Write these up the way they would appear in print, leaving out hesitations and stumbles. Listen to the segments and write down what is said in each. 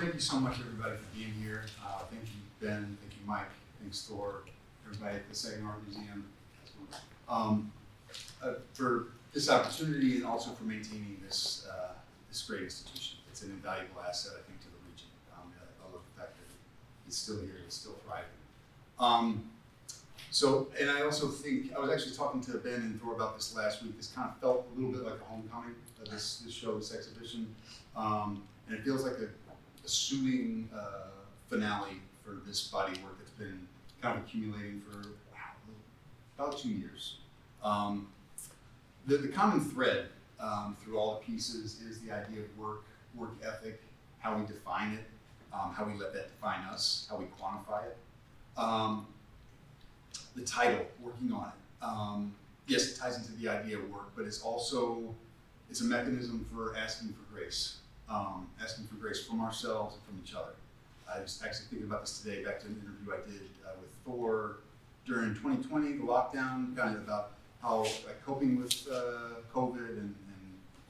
thank you so much, everybody, for being here. Thank you, Ben. Thank you, Mike. Thanks, Thor. Everybody at the Saginaw Art Museum. For this opportunity and also for maintaining this this great institution. It's an invaluable asset, I think, to the region. I love the fact that it's still here, it's still thriving. And I also think, I was actually talking to Ben and Thor about this last week. This kind of felt a little bit like a homecoming of this show, this exhibition. And it feels like a suiting finale for this body of work that's been kind of accumulating for about 2 years. The common thread through all the pieces is the idea of work ethic, how we define it, how we let that define us, how we quantify it. The title, working on it. Yes, it ties into the idea of work, but it's a mechanism for asking for grace from ourselves and from each other. I was actually thinking about this today, back to an interview I did with Thor during 2020, the lockdown, kind of about how coping with COVID and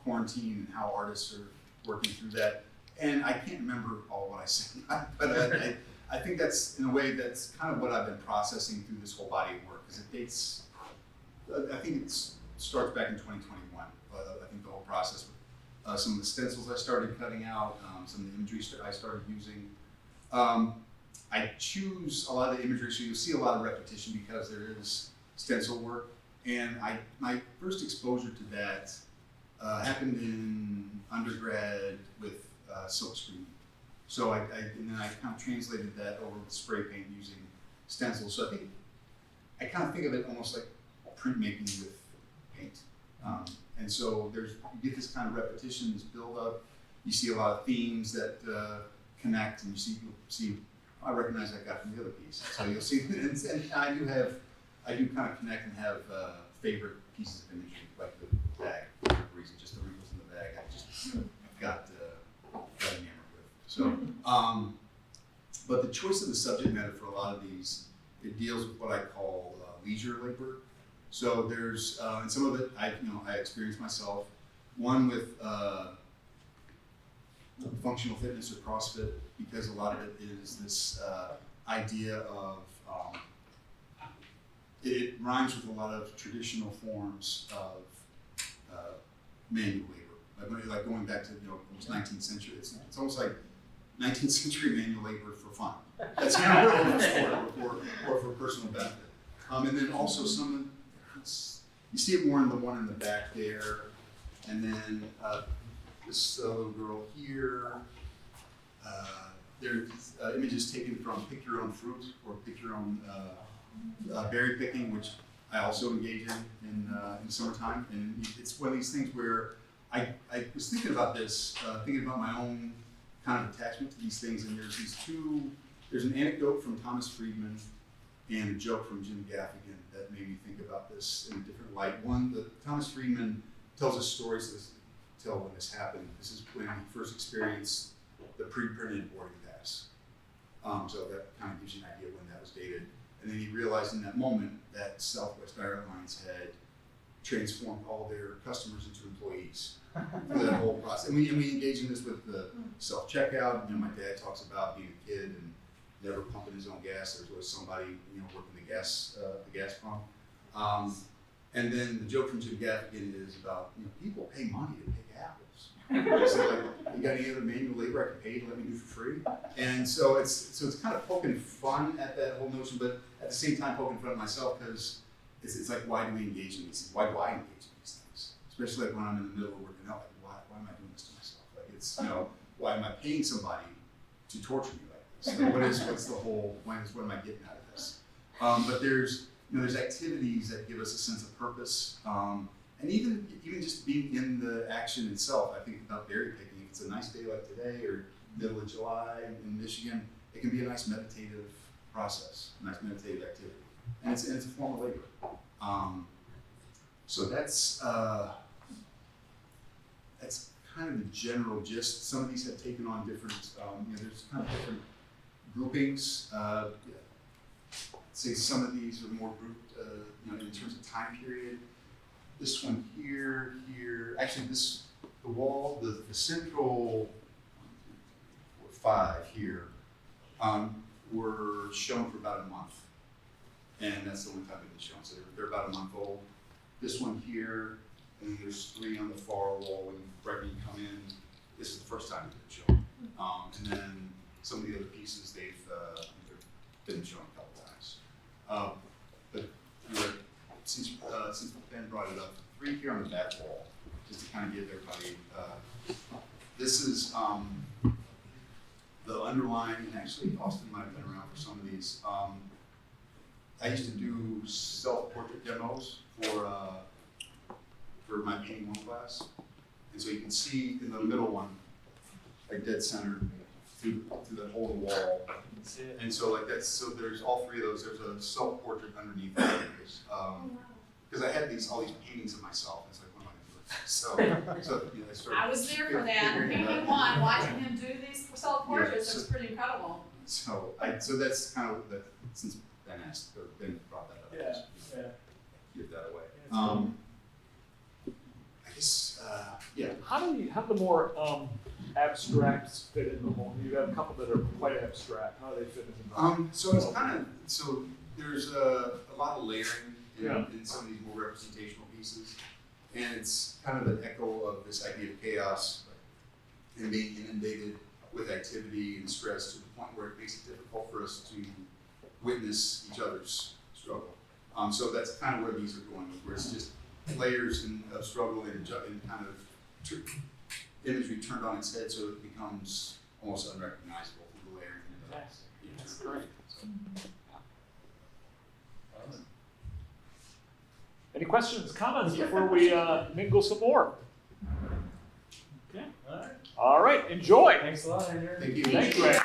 quarantine and how artists are working through that. And I can't remember all what I said, but I think that's, in a way, that's kind of what I've been processing through this whole body of work, because it dates, I think it starts back in 2021. I think the whole process with some of the stencils I started cutting out, some of the imagery I started using. I choose a lot of the imagery, so you'll see a lot of repetition because there is stencil work. And my first exposure to that happened in undergrad with silkscreen. So and then I kind of translated that over with spray paint using stencils. So I kind of think of it almost like printmaking with paint. And so you get this kind of repetition, this build up. You see a lot of themes that connect, and you'll see. I recognize that guy from the other piece. So you'll see, and I do kind of connect and have favorite pieces of imagery, like the bag, for whatever reason, just the wrinkles in the bag. I've got enamored with. So, but the choice of the subject matter for a lot of these, it deals with what I call leisure labor. So there's, and some of it I experienced myself. One with functional fitness or CrossFit, because a lot of it is this idea of it rhymes with a lot of traditional forms of manual labor, like going back to almost 19th century. It's almost like 19th century manual labor for fun. That's kind of for sport or for personal benefit. And then also you see it more in the one in the back there, and then this little girl here. There's images taken from Pick Your Own Fruit or Pick Your Own berry picking, which I also engage in summertime. And it's one of these things where I was thinking about this, thinking about my own kind of attachment to these things. And there's an anecdote from Thomas Friedman and a joke from Jim Gaffigan that made me think about this in a different light. One, Thomas Friedman tells us stories to tell when this happened. This is when he first experienced the pre-printed boarding pass. So that kind of gives you an idea when that was dated. And then he realized in that moment that Southwest Airlines had transformed all their customers into employees for that whole process. And we engage in this with the self-checkout. My dad talks about being a kid and never pumping his own gas. There's always somebody working the gas pump. And then the joke from Jim Gaffigan is about people pay money to pick apples. So like, you got any other manual labor I can pay to let me do for free? And so it's kind of poking fun at that whole notion, but at the same time poking fun at myself, because it's like, why do we engage in these things? Why do I engage in these things? Especially like when I'm in the middle of working out, like why am I doing this to myself? Like it's why am I paying somebody to torture me like this? Like, what's the whole point? What am I getting out of this? But there's activities that give us a sense of purpose. And even just being in the action itself, I think about berry picking. If it's a nice day like today or middle of July in Michigan, it can be a nice meditative process, a nice meditative activity. And it's a form of labor. So that's kind of the general gist. Some of these have taken on different, there's kind of different groupings. Say some of these are more grouped, in terms of time period. This one here, actually the wall, the central 1, 2, 3, 4, 5 here were shown for about a month. And that's the only time they've been shown. So they're about a month old. This one here, and then there's 3 on the far wall right when you come in. This is the first time they've been shown. And then some of the other pieces they've been shown a couple times. But since Ben brought it up, 3 here on the back wall, just to kind of give everybody, this is the underlying, and actually Austin might have been around for some of these. I used to do self-portrait demos for my painting 1 class. And so you can see in the middle one, like dead center, through the hole in the wall. And so like that's, so there's all 3 of those. There's a self-portrait underneath because I had all these paintings of myself. It's like, what am I gonna do? So you know, I started. I was there for that. Painting 1, watching him do these self-portraits, Yeah, it was pretty incredible. So that's kind of the, since Ben asked, or Ben brought that up. Yeah, just, yeah. Give that away. Yeah, I guess, yeah. How do the more abstracts fit in the home? You have a couple that are quite abstract. How do they fit in the home? So it's kind of, so there's a lot of layering in some of these more representational pieces. And it's kind of an echo of this idea of chaos and being inundated with activity and stress to the point where it makes it difficult for us to witness each other's struggle. So that's kind of where these are going, where it's just layers of struggle and kind of imagery turned on its head so it becomes almost unrecognizable through the layering. That's great. Any questions, comments before we mingle some more? Okay. All right. Enjoy. Thanks a lot, Andrew. Thank you. Thank you.